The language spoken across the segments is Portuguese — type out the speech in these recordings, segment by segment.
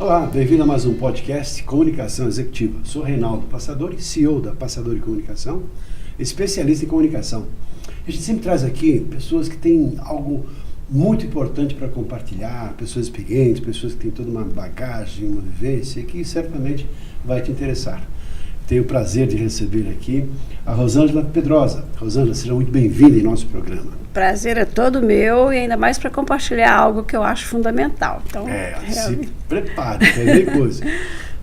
Olá, bem-vindo a mais um podcast Comunicação Executiva. Sou Reinaldo Passadori, CEO da Passadori Comunicação, especialista em comunicação. A gente sempre traz aqui pessoas que têm algo muito importante para compartilhar, pessoas experientes, pessoas que têm toda uma bagagem, uma vivência que certamente vai te interessar. Tenho o prazer de receber aqui a Rosângela Pedrosa. Rosângela, seja muito bem-vinda em nosso programa. Prazer é todo meu e ainda mais para compartilhar algo que eu acho fundamental. Então, se prepare, vai ver coisa.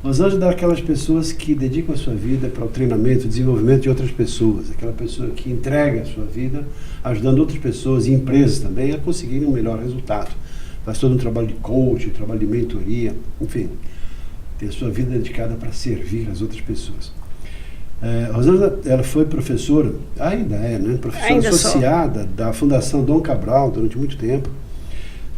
Rosângela é daquelas pessoas que dedicam a sua vida para o treinamento e desenvolvimento de outras pessoas. Aquela pessoa que entrega a sua vida ajudando outras pessoas e empresas também a conseguirem um melhor resultado. Faz todo um trabalho de coaching, trabalho de mentoria, enfim. Tem a sua vida dedicada para servir as outras pessoas. Rosângela, ela foi professora, ainda é, né? Professora associada da Fundação Dom Cabral durante muito tempo.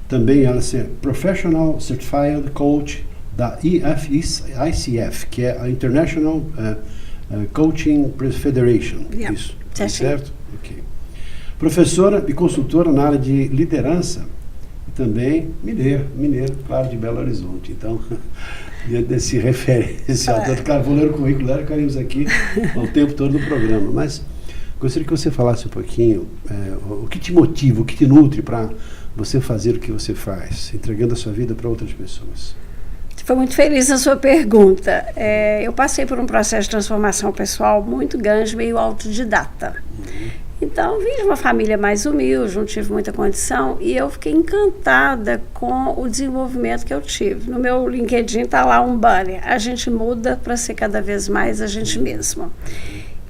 Também ela é Professional Certified Coach da ICF, que é a International Coaching Federation. Yeah. Isso, tá certo? Ok. Professora e consultora na área de liderança e também mineira, claro, de Belo Horizonte. Então, dentro desse referencial, tanto claro, vou ler o currículo dela, ficaríamos aqui o tempo todo no programa, mas gostaria que você falasse um pouquinho o que te motiva, o que te nutre para você fazer o que você faz, entregando a sua vida para outras pessoas. Estou muito feliz na sua pergunta. Eu passei por um processo de transformação pessoal muito grande, meio autodidata. Então, vim de uma família mais humilde, não tive muita condição, e eu fiquei encantada com o desenvolvimento que eu tive. No meu LinkedIn está lá um banner: a gente muda para ser cada vez mais a gente mesma.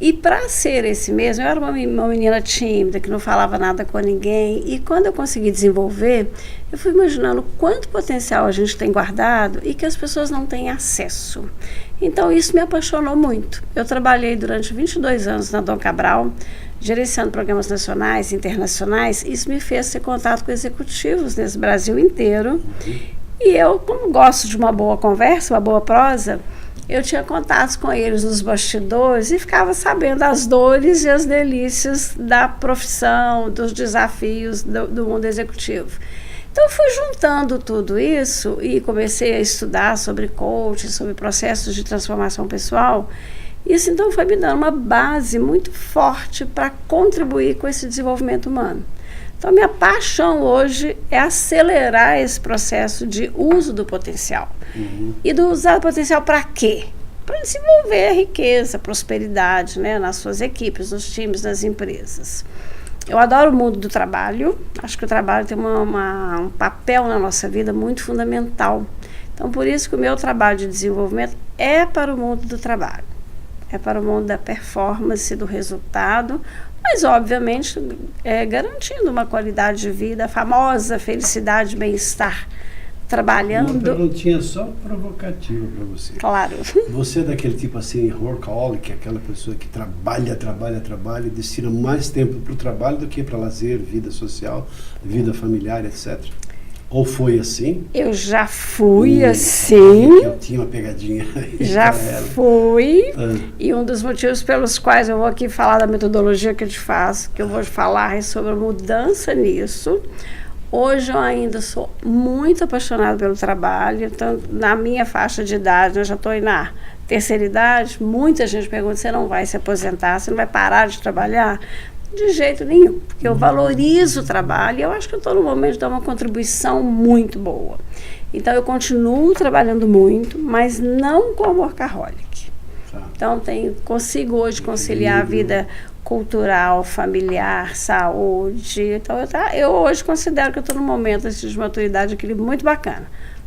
E para ser esse mesmo, eu era uma menina tímida, que não falava nada com ninguém, e quando eu consegui desenvolver, eu fui imaginando quanto potencial a gente tem guardado e que as pessoas não têm acesso. Então, isso me apaixonou muito. Eu trabalhei durante 22 anos na Dom Cabral, gerenciando programas nacionais e internacionais. Isso me fez ter contato com executivos nesse Brasil inteiro. E eu, como gosto de uma boa conversa, uma boa prosa, eu tinha contatos com eles nos bastidores e ficava sabendo as dores e as delícias da profissão, dos desafios do mundo executivo. Então, eu fui juntando tudo isso e comecei a estudar sobre coaching, sobre processos de transformação pessoal. Isso, então, foi me dando uma base muito forte para contribuir com esse desenvolvimento humano. Então, minha paixão hoje é acelerar esse processo de uso do potencial. E do usar o potencial para quê? Para desenvolver a riqueza, a prosperidade, né, nas suas equipes, nos times, nas empresas. Eu adoro o mundo do trabalho. Acho que o trabalho tem um papel na nossa vida muito fundamental. Então, por isso que o meu trabalho de desenvolvimento é para o mundo do trabalho. É para o mundo da performance, do resultado, mas, obviamente, garantindo uma qualidade de vida, a famosa felicidade e bem-estar, trabalhando. Uma perguntinha só provocativa para você. Claro. Você é daquele tipo assim, workaholic, aquela pessoa que trabalha e destina mais tempo para o trabalho do que para lazer, vida social, vida familiar, etc. Ou foi assim? Eu já fui assim. Eu tinha uma pegadinha aí. Já fui. E um dos motivos pelos quais eu vou aqui falar da metodologia que eu te faço, que eu vou falar é sobre a mudança nisso. Hoje eu ainda sou muito apaixonada pelo trabalho. Então, na minha faixa de idade, eu já estou na terceira idade, muita gente pergunta: você não vai se aposentar, você não vai parar de trabalhar? De jeito nenhum, porque eu valorizo o trabalho e eu acho que eu estou no momento de dar uma contribuição muito boa. Então, eu continuo trabalhando muito, mas não como workaholic. Então, consigo hoje conciliar a vida cultural, familiar, saúde. Então, eu hoje considero que eu estou num momento assim, de maturidade, equilíbrio muito bacana.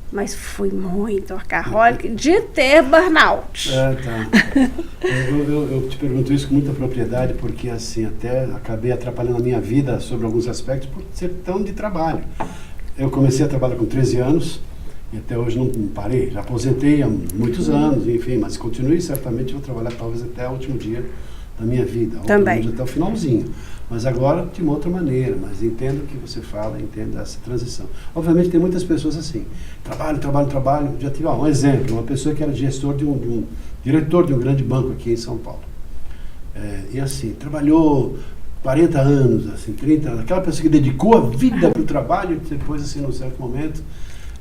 Mas fui muito workaholic de ter burnout. Eu te pergunto isso com muita propriedade, porque assim, até acabei atrapalhando a minha vida sobre alguns aspectos por ser tão de trabalho. Eu comecei a trabalhar com 13 anos e até hoje não parei. Já aposentei há muitos anos, enfim, mas continuei, certamente vou trabalhar talvez até o último dia da minha vida. Também. Até o finalzinho. Mas agora de uma outra maneira, mas entendo o que você fala, entendo essa transição. Obviamente tem muitas pessoas assim, trabalho. Já tive um exemplo, uma pessoa que era diretor de um grande banco aqui em São Paulo. E assim, trabalhou 40 anos, assim, 30 anos, aquela pessoa que dedicou a vida para o trabalho, depois assim, num certo momento,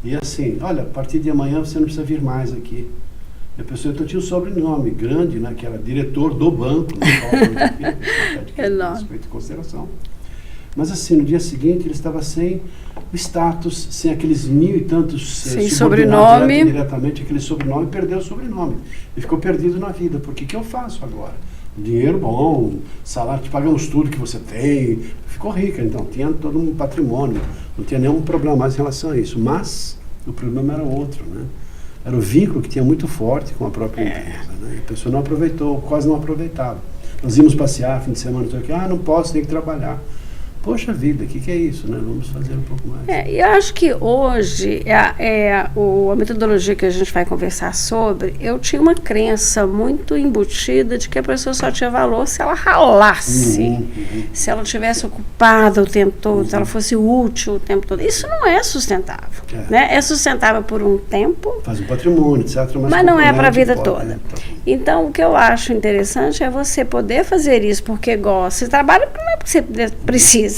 E assim, olha, a partir de amanhã você não precisa vir mais aqui. E a pessoa então tinha um sobrenome grande, né, que era diretor do banco, no qual respeito e consideração. Mas assim, no dia seguinte ele estava sem o status, sem aqueles 1000 e tantos sem sobrenome. Diretamente aquele sobrenome, perdeu o sobrenome. E ficou perdido na vida. Porque que eu faço agora? Dinheiro bom, salário, te pagamos tudo que você tem. Ficou rica, então, tinha todo um patrimônio. Não tinha nenhum problema mais em relação a isso. Mas o problema era outro, né? Era o vínculo que tinha muito forte com a própria empresa. Né? E a pessoa não aproveitou, quase não aproveitava. Nós íamos passear, fim de semana, não posso, tenho que trabalhar. Poxa vida, o que é isso, né? Vamos fazer um pouco mais. Eu acho que hoje, a metodologia que a gente vai conversar sobre, eu tinha uma crença muito embutida de que a pessoa só tinha valor se ela ralasse, se ela estivesse ocupada o tempo todo, se ela fosse útil o tempo todo. Isso não é sustentável. Né? É sustentável por um tempo. Faz um patrimônio, etc. Mas não é para a vida toda. Então, o que eu acho interessante é você poder fazer isso porque gosta. Você trabalha não é porque você precisa.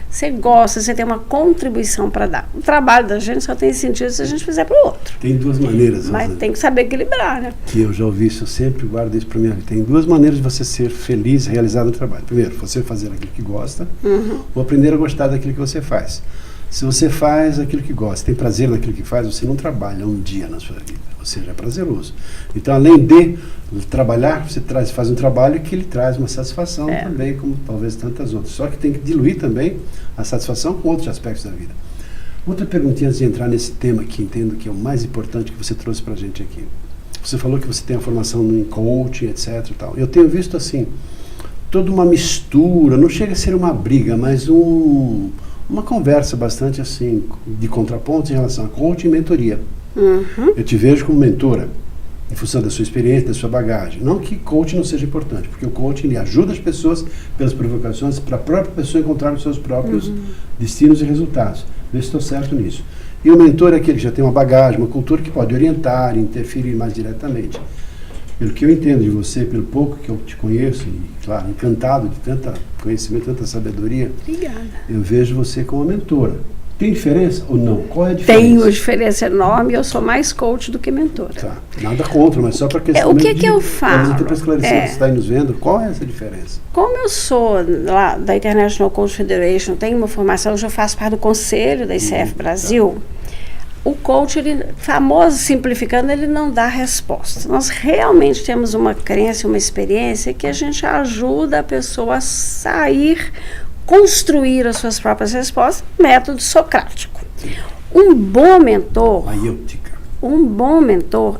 Você gosta, você tem uma contribuição para dar. O trabalho da gente só tem sentido se a gente fizer para o outro. Tem duas maneiras. Mas tem que saber equilibrar, né? Que eu já ouvi isso, eu sempre guardo isso para minha vida. Tem duas maneiras de você ser feliz, realizado no trabalho. Primeiro, você fazer aquilo que gosta, ou aprender a gostar daquilo que você faz. Se você faz aquilo que gosta, tem prazer naquilo que faz, você não trabalha um dia na sua vida. Ou seja, é prazeroso. Então, além de trabalhar, você faz um trabalho que lhe traz uma satisfação também, como talvez tantas outras. Só que tem que diluir também a satisfação com outros aspectos da vida. Outra perguntinha antes de entrar nesse tema que entendo que é o mais importante que você trouxe para a gente aqui. Você falou que você tem a formação em coaching, etc. E tal. Eu tenho visto assim, toda uma mistura, não chega a ser uma briga, mas uma conversa bastante assim, de contrapontos em relação a coaching e mentoria. Eu te vejo como mentora, em função da sua experiência, da sua bagagem. Não que coaching não seja importante, porque o coaching ele ajuda as pessoas pelas provocações para a própria pessoa encontrar os seus próprios destinos e resultados. Vê se estou certo nisso. E o mentor é aquele que já tem uma bagagem, uma cultura que pode orientar, interferir mais diretamente. Pelo que eu entendo de você, pelo pouco que eu te conheço, e claro, encantado de tanto conhecimento, tanta sabedoria, obrigada. Eu vejo você como mentora. Tem diferença ou não? Qual é a diferença? Tem uma diferença enorme, eu sou mais coach do que mentora. Tá. Nada contra, mas só para questão o que eu falo? Para esclarecer, você está aí nos vendo, qual é essa diferença? Como eu sou lá da International Coach Federation, tenho uma formação, eu já faço parte do conselho da ICF Brasil, o coach, ele, famoso simplificando, ele não dá resposta. Nós realmente temos uma crença, uma experiência que a gente ajuda a pessoa a sair, construir as suas próprias respostas, método socrático. Um bom mentor,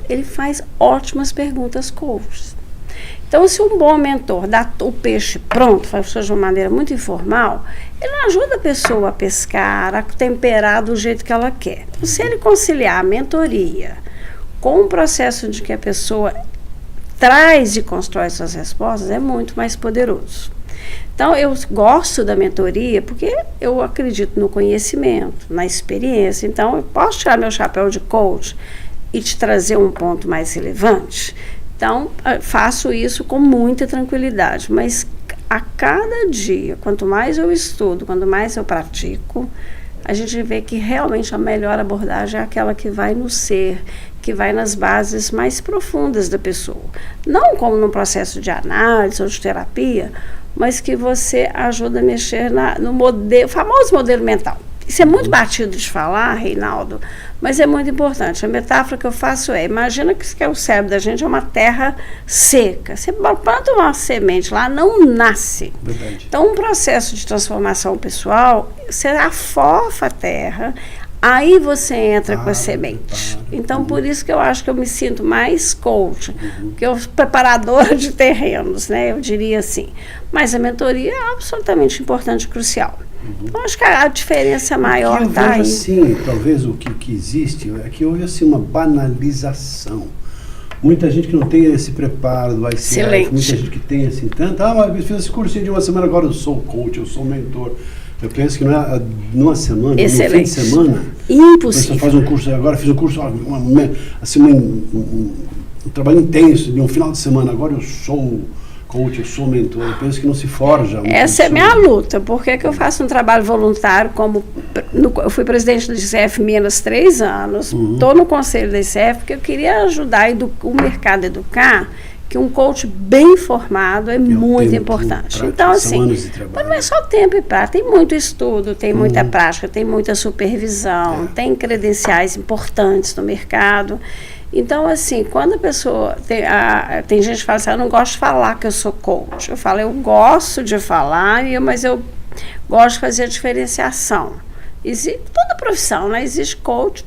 ele faz ótimas perguntas coaches. Então, se um bom mentor dá o peixe pronto, faz de uma maneira muito informal, ele não ajuda a pessoa a pescar, a temperar do jeito que ela quer. Então, se ele conciliar a mentoria com o processo de que a pessoa traz e constrói suas respostas, é muito mais poderoso. Então, eu gosto da mentoria porque eu acredito no conhecimento, na experiência. Então, eu posso tirar meu chapéu de coach e te trazer um ponto mais relevante. Então, faço isso com muita tranquilidade, mas a cada dia, quanto mais eu estudo, quanto mais eu pratico, a gente vê que realmente a melhor abordagem é aquela que vai no ser, que vai nas bases mais profundas da pessoa. Não como num processo de análise ou de terapia, mas que você ajuda a mexer no modelo, famoso modelo mental. Isso é muito batido de falar, Reinaldo, mas é muito importante. A metáfora que eu faço imagina que o cérebro da gente é uma terra seca. Você planta uma semente lá, não nasce. Verdade. Então, um processo de transformação pessoal, você afofa a terra, aí você entra com a semente. Então, por isso que eu acho que eu me sinto mais coach, que eu preparadora de terrenos, né? Eu diria assim. Mas a mentoria é absolutamente importante e crucial. Então, acho que a diferença maior está aí. Eu vejo assim, talvez o que existe é que houve assim, uma banalização. Muita gente que não tem esse preparo do ICF, muita gente que tem assim, mas eu fiz esse cursinho de uma semana, agora eu sou coach, eu sou mentor. Eu penso que não é numa semana, excelente. No fim de semana. Impossível. Você faz um curso, agora fiz um curso, assim, um trabalho intenso, de um final de semana, agora eu sou coach, eu sou mentor, eu penso que não se forja. Essa é a minha luta. Por que eu faço um trabalho voluntário eu fui presidente do ICF Minas 3 anos, estou no conselho da ICF, porque eu queria ajudar o mercado a educar, que um coach bem formado é muito importante. Prática, então, assim, mas não é só tempo e prática, tem muito estudo, tem muita prática, tem muita supervisão, tem credenciais importantes no mercado. Então, assim, quando a pessoa... Tem gente que fala assim, eu não gosto de falar que eu sou coach. Eu falo, eu gosto de falar, mas eu gosto de fazer a diferenciação. Toda profissão, né? Existe coach,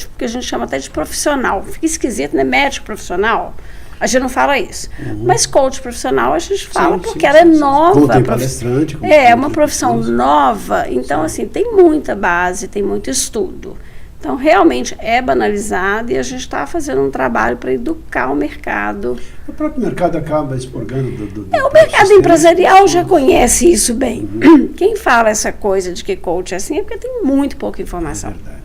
porque a gente chama até de profissional. Fica esquisito, né? Médico profissional. A gente não fala isso. Mas coach profissional a gente fala porque ela é nova. Como tem palestrante. É uma profissão nova. Então, assim, tem muita base, tem muito estudo. Então, realmente é banalizado e a gente está fazendo um trabalho para educar o mercado. O próprio mercado acaba expurgando o mercado empresarial já conhece isso bem. Quem fala essa coisa de que coach é assim é porque tem muito pouca informação. É verdade.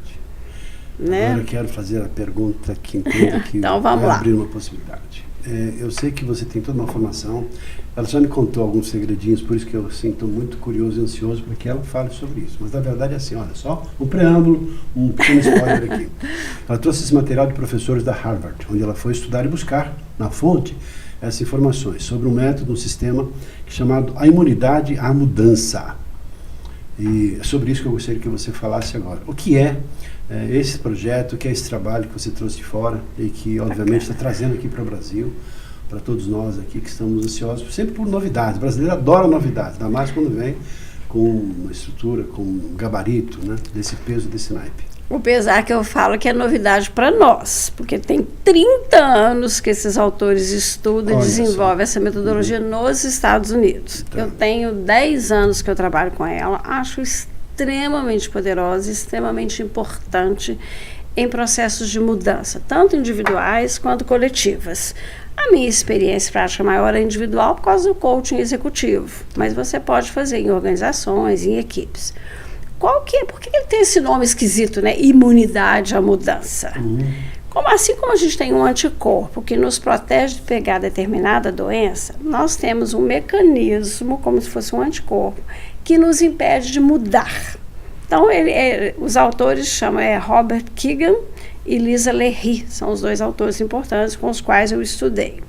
Né? Agora eu quero fazer a pergunta que entendo que então, vamos vai lá. abrir uma possibilidade. Eu sei que você tem toda uma formação, ela já me contou alguns segredinhos, por isso que eu estou muito curioso e ansioso para que ela fale sobre isso. Mas na verdade é assim, olha só, um preâmbulo, um pequeno spoiler aqui. Ela trouxe esse material de professores da Harvard, onde ela foi estudar e buscar na fonte essas informações sobre um método, um sistema chamado a imunidade à mudança. E é sobre isso que eu gostaria que você falasse agora. O que é esse projeto, o que é esse trabalho que você trouxe de fora e que, obviamente, está trazendo aqui para o Brasil, para todos nós aqui que estamos ansiosos, sempre por novidades. O brasileiro adora novidades, ainda mais quando vem com uma estrutura, com um gabarito, né, desse peso, desse naipe. Apesar que eu falo que é novidade para nós, porque tem 30 anos que esses autores estudam e desenvolvem essa metodologia nos Estados Unidos. Então. Eu tenho 10 anos que eu trabalho com ela, acho extremamente poderosa, extremamente importante em processos de mudança, tanto individuais quanto coletivas. A minha experiência prática maior é individual por causa do coaching executivo, mas você pode fazer em organizações, em equipes. Por que ele tem esse nome esquisito, né? Imunidade à mudança. Assim como a gente tem um anticorpo que nos protege de pegar determinada doença, nós temos um mecanismo, como se fosse um anticorpo, que nos impede de mudar. Então, os autores chamam Robert Kegan e Lisa Lehy, são os dois autores importantes com os quais eu estudei.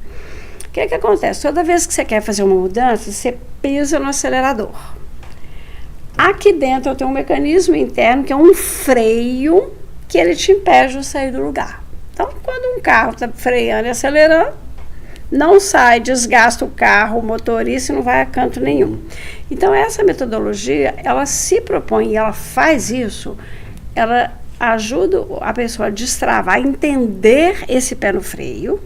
O que acontece? Toda vez que você quer fazer uma mudança, você pisa no acelerador. Aqui dentro eu tenho um mecanismo interno que é um freio que ele te impede de sair do lugar. Então, quando um carro está freando e acelerando, não sai, desgasta o carro, o motorista e não vai a canto nenhum. Então, essa metodologia, ela se propõe e ela faz isso, ela ajuda a pessoa a destravar, a entender esse pé no freio,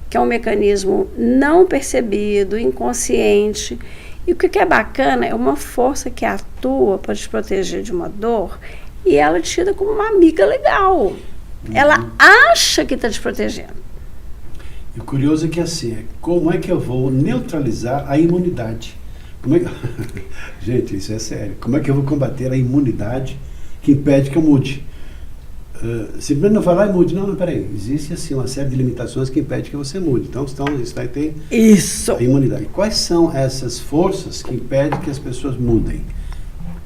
que é um mecanismo não percebido, inconsciente. E o que é bacana é uma força que atua para te proteger de uma dor e ela é tida como uma amiga legal. Ela acha que está te protegendo. E o curioso é que assim, como é que eu vou neutralizar a imunidade? Gente, isso é sério. Como é que eu vou combater a imunidade que impede que eu mude? Simplesmente não falar e mude. Não, peraí. Existe assim uma série de limitações que impede que você mude. Então isso vai ter a imunidade. Quais são essas forças que impedem que as pessoas mudem?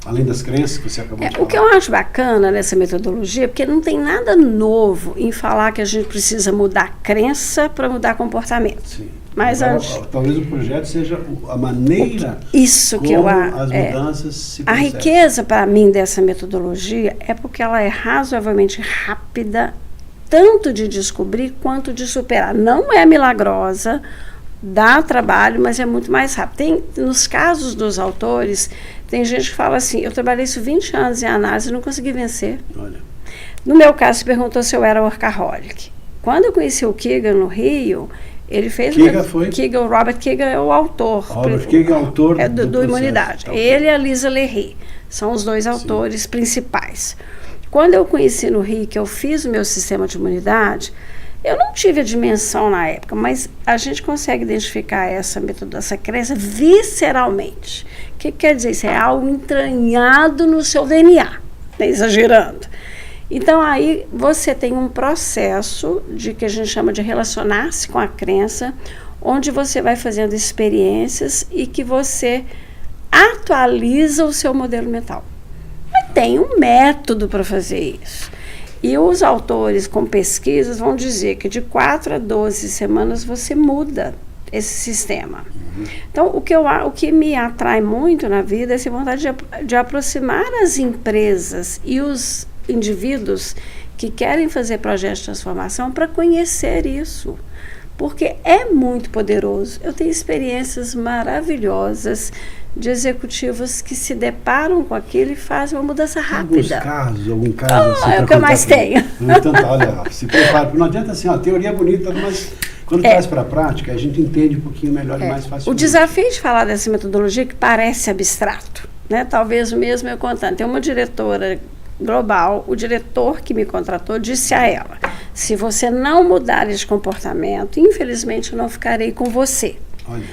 Além das crenças que você acabou de falar. O que eu acho bacana nessa metodologia, porque não tem nada novo em falar que a gente precisa mudar crença para mudar comportamento. Sim. Mas talvez o projeto seja a maneira como as mudanças se processam. A riqueza para mim dessa metodologia é porque ela é razoavelmente rápida, tanto de descobrir quanto de superar. Não é milagrosa, dá trabalho, mas é muito mais rápido. Nos casos dos autores, tem gente que fala assim, eu trabalhei isso 20 anos em análise e não consegui vencer. Olha. No meu caso, se perguntou se eu era workaholic. Quando eu conheci o Kegan no Rio, ele fez... Kegan, Robert Kegan é o autor. Robert Kegan é o autor do Imunidade. Ele e a Lisa Lehy são os dois autores principais. Quando eu conheci no Rio, que eu fiz o meu sistema de imunidade, eu não tive a dimensão na época, mas a gente consegue identificar essa crença visceralmente. O que quer dizer? Isso é algo entranhado no seu DNA, exagerando. Então, aí você tem um processo de que a gente chama de relacionar-se com a crença, onde você vai fazendo experiências e que você atualiza o seu modelo mental. Mas tem um método para fazer isso. E os autores com pesquisas vão dizer que de 4 a 12 semanas você muda esse sistema. Então, o que me atrai muito na vida é essa vontade de aproximar as empresas e os indivíduos que querem fazer projetos de transformação para conhecer isso. Porque é muito poderoso. Eu tenho experiências maravilhosas de executivos que se deparam com aquilo e fazem uma mudança rápida. Algum caso assim, é o que eu mais tenho. Então, olha, se prepare. Não adianta assim, a teoria é bonita, mas quando traz para a prática, a gente entende um pouquinho melhor e mais facilmente. O desafio de falar dessa metodologia que parece abstrato, né? Talvez mesmo eu contando. Tem uma diretora global, o diretor que me contratou disse a ela: se você não mudar esse comportamento, infelizmente eu não ficarei com você. Olha.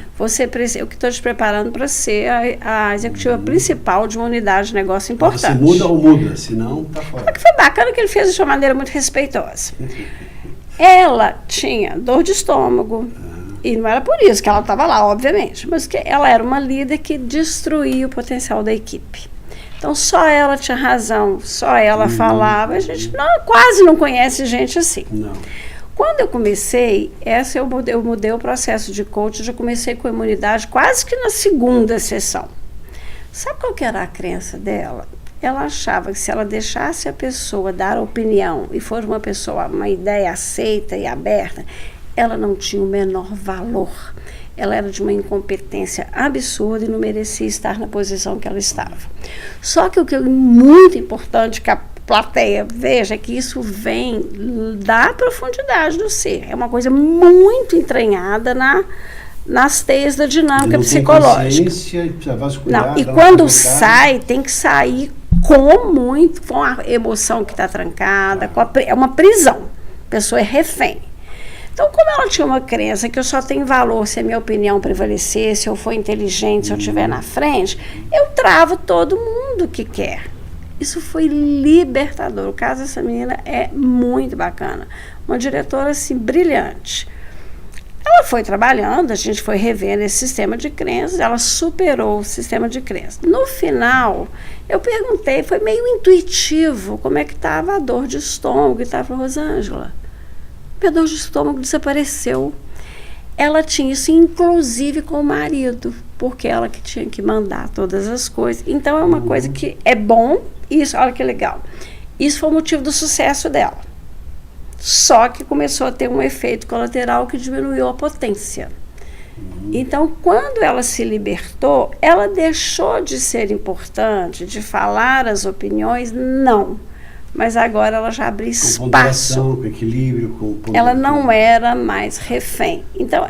Eu que estou te preparando para ser a executiva principal de uma unidade de negócio importante. Você muda ou muda, senão está fora. Foi bacana que ele fez isso de uma maneira muito respeitosa. Ela tinha dor de estômago, e não era por isso que ela estava lá, obviamente, mas que ela era uma líder que destruía o potencial da equipe. Então, só ela tinha razão, só ela falava. A gente quase não conhece gente assim. Não. Quando eu comecei, eu mudei o processo de coaching, já comecei com a imunidade quase que na segunda sessão. Sabe qual que era a crença dela? Ela achava que se ela deixasse a pessoa dar opinião e for uma ideia aceita e aberta, ela não tinha o menor valor. Ela era de uma incompetência absurda e não merecia estar na posição que ela estava. Só que o que é muito importante que a plateia veja é que isso vem da profundidade do ser. É uma coisa muito entranhada nas teias da dinâmica psicológica. Não, e quando sai, tem que sair com a emoção que está trancada, é uma prisão. A pessoa é refém. Então, como ela tinha uma crença que eu só tenho valor se a minha opinião prevalecer, se eu for inteligente, se eu estiver na frente, eu travo todo mundo que quer. Isso foi libertador. O caso dessa menina é muito bacana. Uma diretora, assim, brilhante. Ela foi trabalhando, a gente foi revendo esse sistema de crenças, ela superou o sistema de crenças. No final, eu perguntei, foi meio intuitivo, como é que estava a dor de estômago, e estava a Rosângela. Minha dor de estômago desapareceu. Ela tinha isso, inclusive, com o marido, porque ela que tinha que mandar todas as coisas. Então, é uma coisa que é bom, isso, olha que legal. Isso foi o motivo do sucesso dela. Só que começou a ter um efeito colateral que diminuiu a potência. Então, quando ela se libertou, ela deixou de ser importante, de falar as opiniões, não. Mas agora ela já abriu espaço. Com equilíbrio, ela não era mais refém. Então,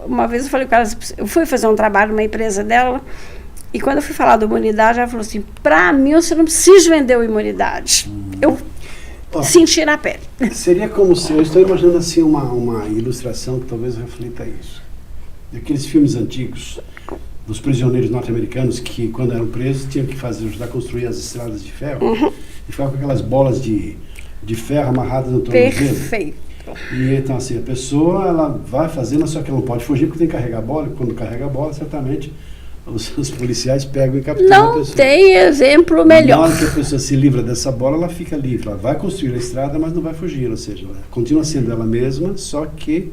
uma vez eu falei com ela, eu fui fazer um trabalho numa empresa dela, e quando eu fui falar da imunidade, ela falou assim: para mim, você não precisa vender a imunidade. Eu senti na pele. Seria como se, eu estou imaginando assim uma ilustração que talvez reflita isso. Daqueles filmes antigos, dos prisioneiros norte-americanos que, quando eram presos, tinham que ajudar a construir as estradas de ferro. E ficava com aquelas bolas de ferro amarradas no tornozelo. Perfeito. E então, assim, a pessoa, ela vai fazendo, só que ela não pode fugir porque tem que carregar a bola. E quando carrega a bola, certamente, os policiais pegam e capturam a pessoa. Não tem exemplo melhor. Na hora que a pessoa se livra dessa bola, ela fica livre. Ela vai construir a estrada, mas não vai fugir. Ou seja, ela continua sendo ela mesma, só que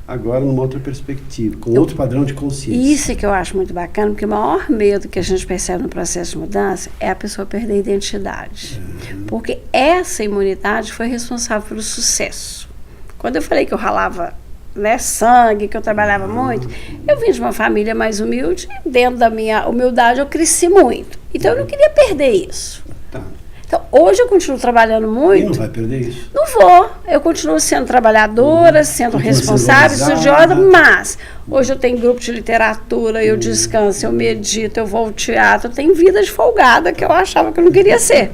agora numa outra perspectiva, com outro padrão de consciência. Isso é que eu acho muito bacana, porque o maior medo que a gente percebe no processo de mudança é a pessoa perder a identidade. Porque essa imunidade foi responsável pelo sucesso. Quando eu falei que eu ralava sangue, que eu trabalhava muito, eu vim de uma família mais humilde, e dentro da minha humildade eu cresci muito. Então eu não queria perder isso. Tá. Então, hoje eu continuo trabalhando muito. E não vai perder isso? Não vou. Eu continuo sendo trabalhadora, sendo responsável, estudiosa, mas hoje eu tenho grupo de literatura, eu descanso, eu medito, eu vou ao teatro, eu tenho vida de folgada que eu achava que eu não queria ser.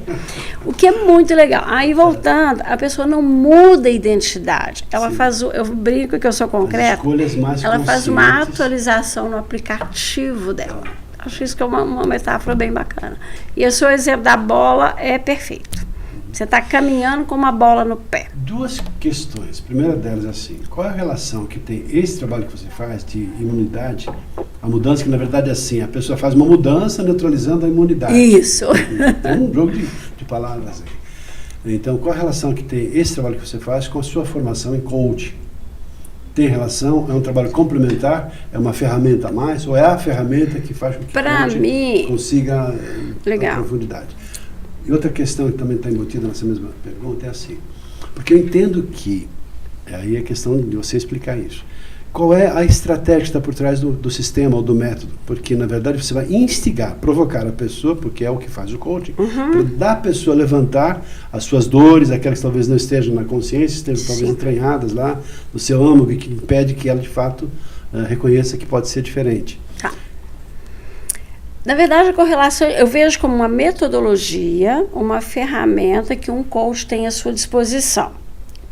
O que é muito legal. Aí, voltando, a pessoa não muda a identidade. Ela eu brinco que eu sou concreta, ela faz uma atualização no aplicativo dela. Acho isso que é uma metáfora bem bacana. E o seu exemplo da bola é perfeito. Você está caminhando com uma bola no pé. Duas questões. A primeira delas é assim, qual é a relação que tem esse trabalho que você faz de imunidade, a mudança que na verdade é assim, a pessoa faz uma mudança neutralizando a imunidade. Isso. Tem um jogo de palavras aí. Então, qual a relação que tem esse trabalho que você faz com a sua formação em coaching? Tem relação? É um trabalho complementar? É uma ferramenta a mais? Ou é a ferramenta que faz com que o coaching consiga a profundidade? E outra questão que também está embutida nessa mesma pergunta é assim, porque eu entendo que, aí é a questão de você explicar isso, qual é a estratégia que está por trás do sistema ou do método? Porque, na verdade, você vai instigar, provocar a pessoa, porque é o que faz o coaching, para dar a pessoa levantar as suas dores, aquelas que talvez não estejam na consciência, estejam talvez entranhadas lá no seu âmago, e que impede que ela, de fato, reconheça que pode ser diferente. Tá. Na verdade, a correlação eu vejo como uma metodologia, uma ferramenta que um coach tem à sua disposição.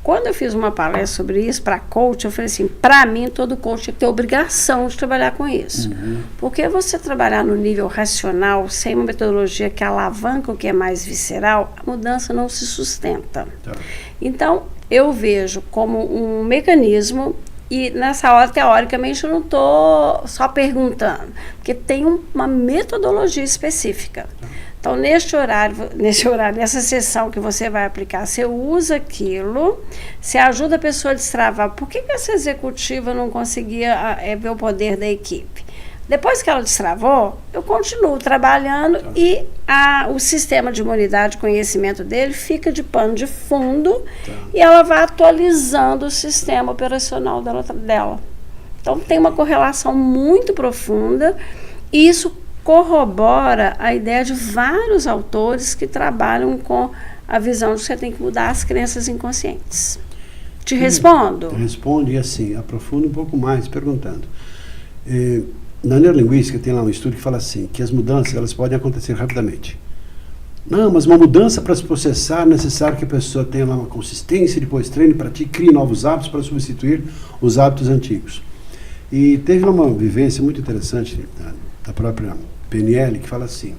Quando eu fiz uma palestra sobre isso para coach, eu falei assim, para mim todo coach tem que ter obrigação de trabalhar com isso. Porque você trabalhar no nível racional, sem uma metodologia que alavanca o que é mais visceral, a mudança não se sustenta. Tá. Então, eu vejo como um mecanismo. E nessa hora, teoricamente, eu não estou só perguntando, porque tem uma metodologia específica. Então, nessa sessão que você vai aplicar, você usa aquilo, você ajuda a pessoa a destravar. Por que essa executiva não conseguia ver o poder da equipe? Depois que ela destravou, eu continuo trabalhando e o sistema de imunidade, conhecimento dele, fica de pano de fundo e ela vai atualizando o sistema operacional dela. Então, tem uma correlação muito profunda e isso corrobora a ideia de vários autores que trabalham com a visão de que você tem que mudar as crenças inconscientes. Te respondo? Responde assim, aprofunda um pouco mais, perguntando. Na neurolinguística tem lá um estudo que fala assim, que as mudanças elas podem acontecer rapidamente. Não, mas uma mudança para se processar é necessário que a pessoa tenha lá uma consistência, depois treine, pratique, crie novos hábitos para substituir os hábitos antigos. E teve uma vivência muito interessante da própria PNL que fala assim,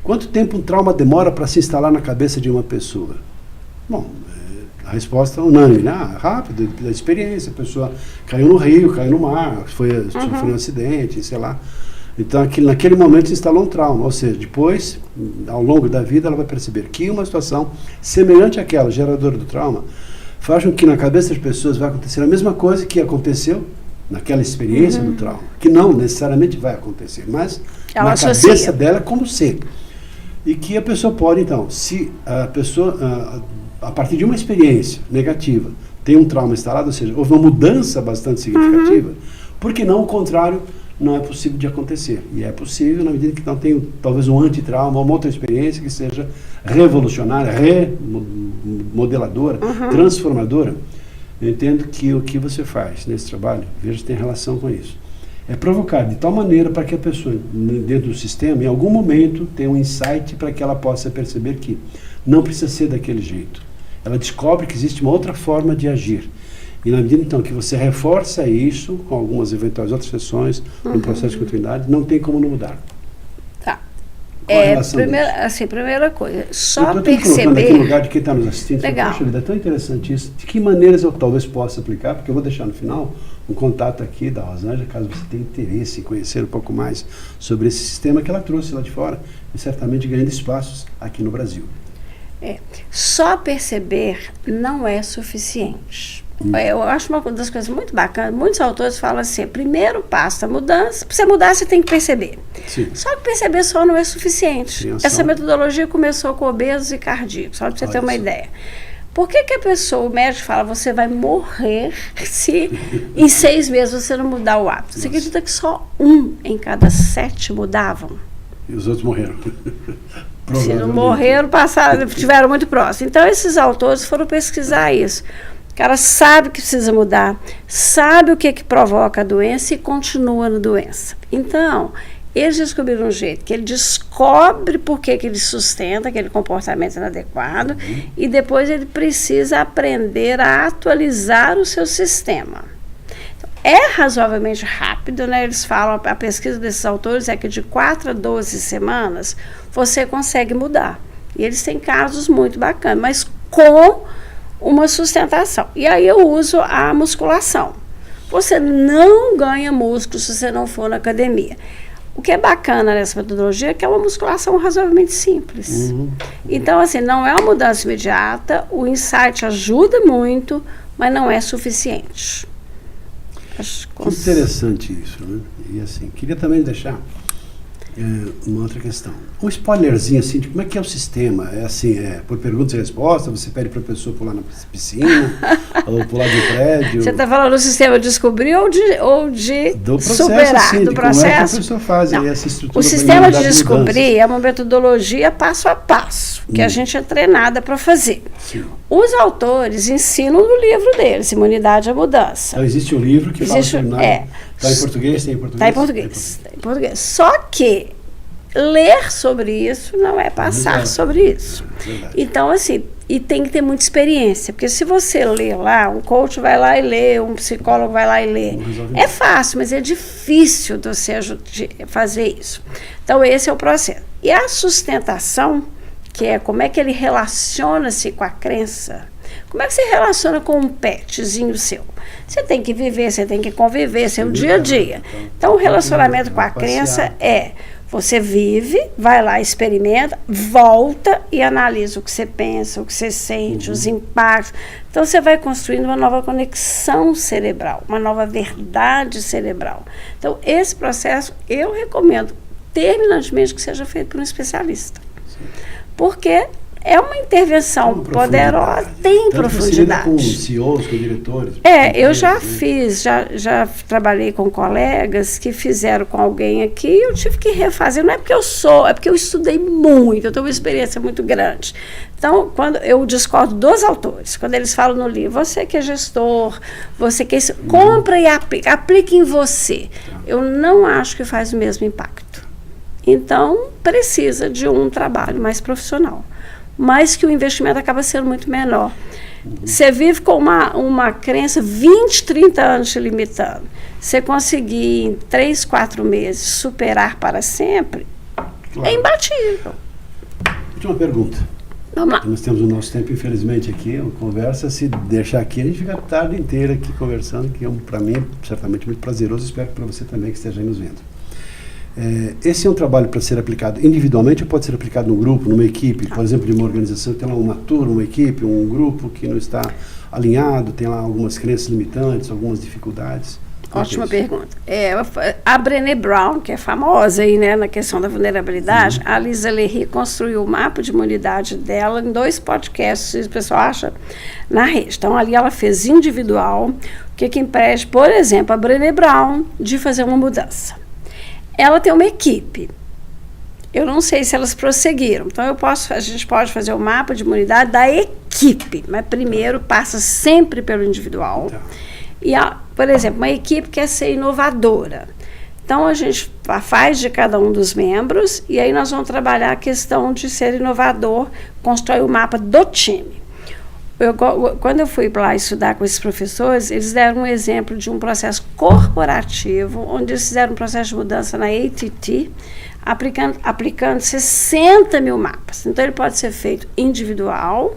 quanto tempo um trauma demora para se instalar na cabeça de uma pessoa? Bom, a resposta é unânime, né? Rápido, da experiência, a pessoa caiu no rio, caiu no mar, sofreu um acidente, sei lá. Então, naquele momento se instalou um trauma, ou seja, depois, ao longo da vida, ela vai perceber que uma situação semelhante àquela, geradora do trauma, faz com que na cabeça das pessoas vai acontecer a mesma coisa que aconteceu naquela experiência do trauma, que não necessariamente vai acontecer, mas ela na cabeça dela como ser. E que a pessoa pode, então, se a pessoa... a partir de uma experiência negativa, tem um trauma instalado, ou seja, houve uma mudança bastante significativa, porque não o contrário não é possível de acontecer. E é possível na medida que não tem talvez um antitrauma, uma outra experiência que seja revolucionária, remodeladora, transformadora. Eu entendo que o que você faz nesse trabalho, veja se tem relação com isso, é provocar de tal maneira para que a pessoa, dentro do sistema, em algum momento, tenha um insight para que ela possa perceber que não precisa ser daquele jeito. Ela descobre que existe uma outra forma de agir. E na medida, então, que você reforça isso, com algumas eventuais outras sessões, no processo de continuidade, não tem como não mudar. Tá. Primeira coisa, só eu perceber... colocando aqui no lugar de quem está nos assistindo, legal. Poxa vida, é tão interessante isso. De que maneiras eu talvez possa aplicar, porque eu vou deixar no final um contato aqui da Rosângela, caso você tenha interesse em conhecer um pouco mais sobre esse sistema que ela trouxe lá de fora, e certamente ganhando espaços aqui no Brasil. Só perceber não é suficiente. Eu acho uma das coisas muito bacanas, muitos autores falam assim, primeiro passo da mudança, para você mudar você tem que perceber. Sim. Só que perceber só não é suficiente. Sim, essa metodologia começou com obesos e cardíacos, só para você ter uma ideia. Por que a pessoa, o médico fala, você vai morrer se em 6 meses você não mudar o hábito? Você acredita que só 1 em cada 7 mudavam? E os outros morreram. Se não morreram, tiveram muito próximo. Então, esses autores foram pesquisar isso. O cara sabe que precisa mudar, sabe o que provoca a doença e continua na doença. Então, eles descobriram um jeito que ele descobre por que ele sustenta aquele comportamento inadequado e depois ele precisa aprender a atualizar o seu sistema. Então, é razoavelmente rápido, né? Eles falam, a pesquisa desses autores é que de 4 a 12 semanas você consegue mudar. E eles têm casos muito bacanas, mas com uma sustentação. E aí eu uso a musculação. Você não ganha músculo se você não for na academia. O que é bacana nessa metodologia é que é uma musculação razoavelmente simples. Então, assim, não é uma mudança imediata, o insight ajuda muito, mas não é suficiente. Que interessante isso, né? E assim, queria também deixar uma outra questão. Um spoilerzinho assim, de como é que é o sistema? É assim, por perguntas e respostas, você pede para a pessoa pular na piscina, ou pular de prédio. Você está falando do sistema de descobrir ou de do processo, superar? Sim, do processo? Como é que a pessoa faz aí essa estrutura? O sistema de descobrir é uma metodologia passo a passo, que a gente é treinada para fazer. Sim. Os autores ensinam no livro deles, Imunidade à Mudança. Então existe um livro que fala sobre nada. Está em português? Tem em português? Está em português. Tá em português. Só que ler sobre isso não é passar sobre isso. Então, assim, e tem que ter muita experiência, porque se você lê lá, um coach vai lá e lê, um psicólogo vai lá e lê. É fácil, mas é difícil de você fazer isso. Então, esse é o processo. E a sustentação, que é como é que ele relaciona-se com a crença. Como é que você relaciona com um petzinho seu? Você tem que viver, você tem que conviver, seu dia a dia. Então, o relacionamento com a crença é: você vive, vai lá, experimenta, volta e analisa o que você pensa, o que você sente, os impactos. Então, você vai construindo uma nova conexão cerebral, uma nova verdade cerebral. Então, esse processo eu recomendo terminantemente que seja feito por um especialista. Porque é uma intervenção poderosa, tem profundidade. Com CEOs, com diretores. Eu já fiz, já trabalhei com colegas que fizeram com alguém aqui e eu tive que refazer. Não é porque é porque eu estudei muito, eu tenho uma experiência muito grande. Então, quando eu discordo dos autores, quando eles falam no livro, você que é gestor, você que compra e aplica em você. Eu não acho que faz o mesmo impacto. Então, precisa de um trabalho mais profissional. Mas que o investimento acaba sendo muito menor. Você vive com uma crença 20, 30 anos te limitando. Você conseguir em 3, 4 meses superar para sempre, é imbatível. Última pergunta. Vamos lá. Nós temos o nosso tempo, infelizmente, aqui. Uma conversa, se deixar aqui, a gente fica a tarde inteira aqui conversando, que para mim é certamente muito prazeroso. Espero que para você também que esteja aí nos vendo. Esse é um trabalho para ser aplicado individualmente ou pode ser aplicado num grupo, numa equipe, por exemplo, de uma organização que tem lá uma turma, uma equipe, um grupo que não está alinhado, tem lá algumas crenças limitantes, algumas dificuldades? Ótima pergunta. A Brené Brown, que é famosa aí, né, na questão da vulnerabilidade, a Lisa Lery construiu o mapa de imunidade dela em 2 podcasts, se o pessoal acha, na rede. Então, ali ela fez individual, o que impede, por exemplo, a Brené Brown de fazer uma mudança. Ela tem uma equipe. Eu não sei se elas prosseguiram. Então, a gente pode fazer o mapa de imunidade da equipe, mas primeiro passa sempre pelo individual. E, por exemplo, uma equipe quer ser inovadora. Então, a gente faz de cada um dos membros e aí nós vamos trabalhar a questão de ser inovador, constrói o mapa do time. Quando eu fui lá estudar com esses professores, eles deram um exemplo de um processo corporativo, onde eles fizeram um processo de mudança na ATT, aplicando 60 mil mapas. Então, ele pode ser feito individual,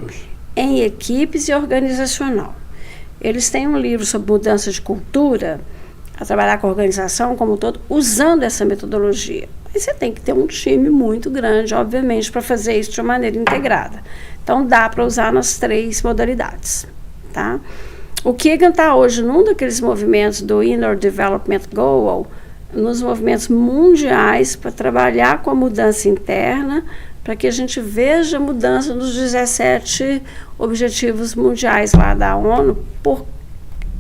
em equipes e organizacional. Eles têm um livro sobre mudança de cultura, a trabalhar com a organização como um todo, usando essa metodologia. Mas você tem que ter um time muito grande, obviamente, para fazer isso de uma maneira integrada. Então, dá para usar nas 3 modalidades. Tá? O Kegan está hoje num daqueles movimentos do Inner Development Goal, nos movimentos mundiais, para trabalhar com a mudança interna, para que a gente veja a mudança nos 17 objetivos mundiais lá da ONU,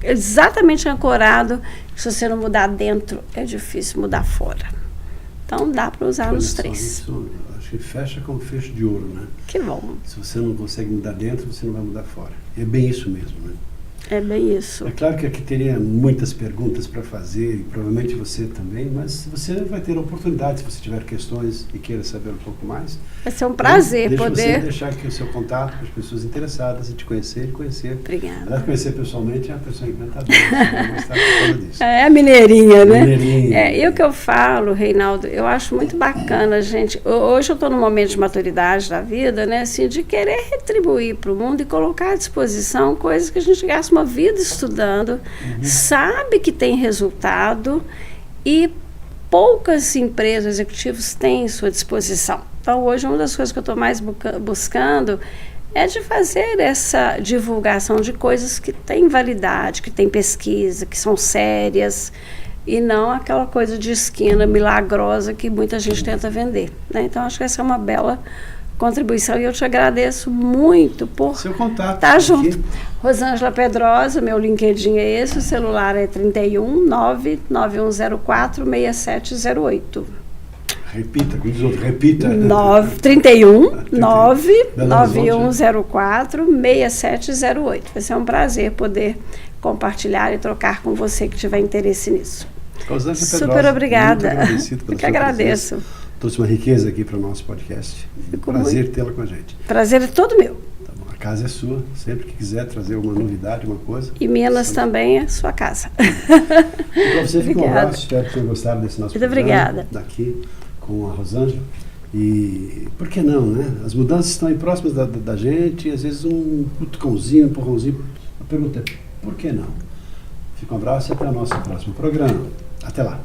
exatamente ancorado, que se você não mudar dentro, é difícil mudar fora. Então, dá para usar nos 3. Isso, acho que fecha como fecho de ouro, né? Que bom. Se você não consegue mudar dentro, você não vai mudar fora. É bem isso mesmo, né? É bem isso. É claro que aqui teria muitas perguntas para fazer, e provavelmente você também, mas você vai ter oportunidade, se você tiver questões e queira saber um pouco mais. Vai ser um prazer Deixa poder... você deixar aqui o seu contato para as pessoas interessadas em te conhecer e conhecer. Obrigada. Ela conhecer pessoalmente é uma pessoa encantadora, você vai gostar por causa disso. É a mineirinha, né? Mineirinha. E o que eu falo, Reinaldo, eu acho muito bacana, gente. Hoje eu estou num momento de maturidade da vida, né? Assim, de querer retribuir para o mundo e colocar à disposição coisas que a gente gasta uma vida estudando, sabe que tem resultado e poucas empresas, executivos têm à sua disposição. Então, hoje, uma das coisas que eu estou mais buscando é de fazer essa divulgação de coisas que têm validade, que têm pesquisa, que são sérias, e não aquela coisa de esquina milagrosa que muita gente tenta vender, né? Então, acho que essa é uma bela contribuição e eu te agradeço muito por seu contato estar aqui. junto. Rosângela Pedrosa, meu LinkedIn é esse, o celular é 31 99104 6708. Repita, como diz outro, repita. 31 99104 6708. Vai ser um prazer poder compartilhar e trocar com você que tiver interesse nisso. Rosângela Pedrosa, Super obrigada. muito agradecido pela Eu que sua agradeço. presença. Trouxe uma riqueza aqui para o nosso podcast. Prazer tê-la com a gente. Prazer é todo meu. Tá bom, a casa é sua. Sempre que quiser trazer alguma novidade, uma coisa. E Minas também é sua casa. E para você, fica um Obrigada. abraço. Espero que tenham gostado desse nosso Muito programa. obrigada. Daqui com a Rosângela. E por que não, né? As mudanças estão aí próximas da gente. E às vezes um cutucãozinho, um empurrãozinho. A pergunta é, por que não? Fica um abraço e até o nosso próximo programa. Até lá.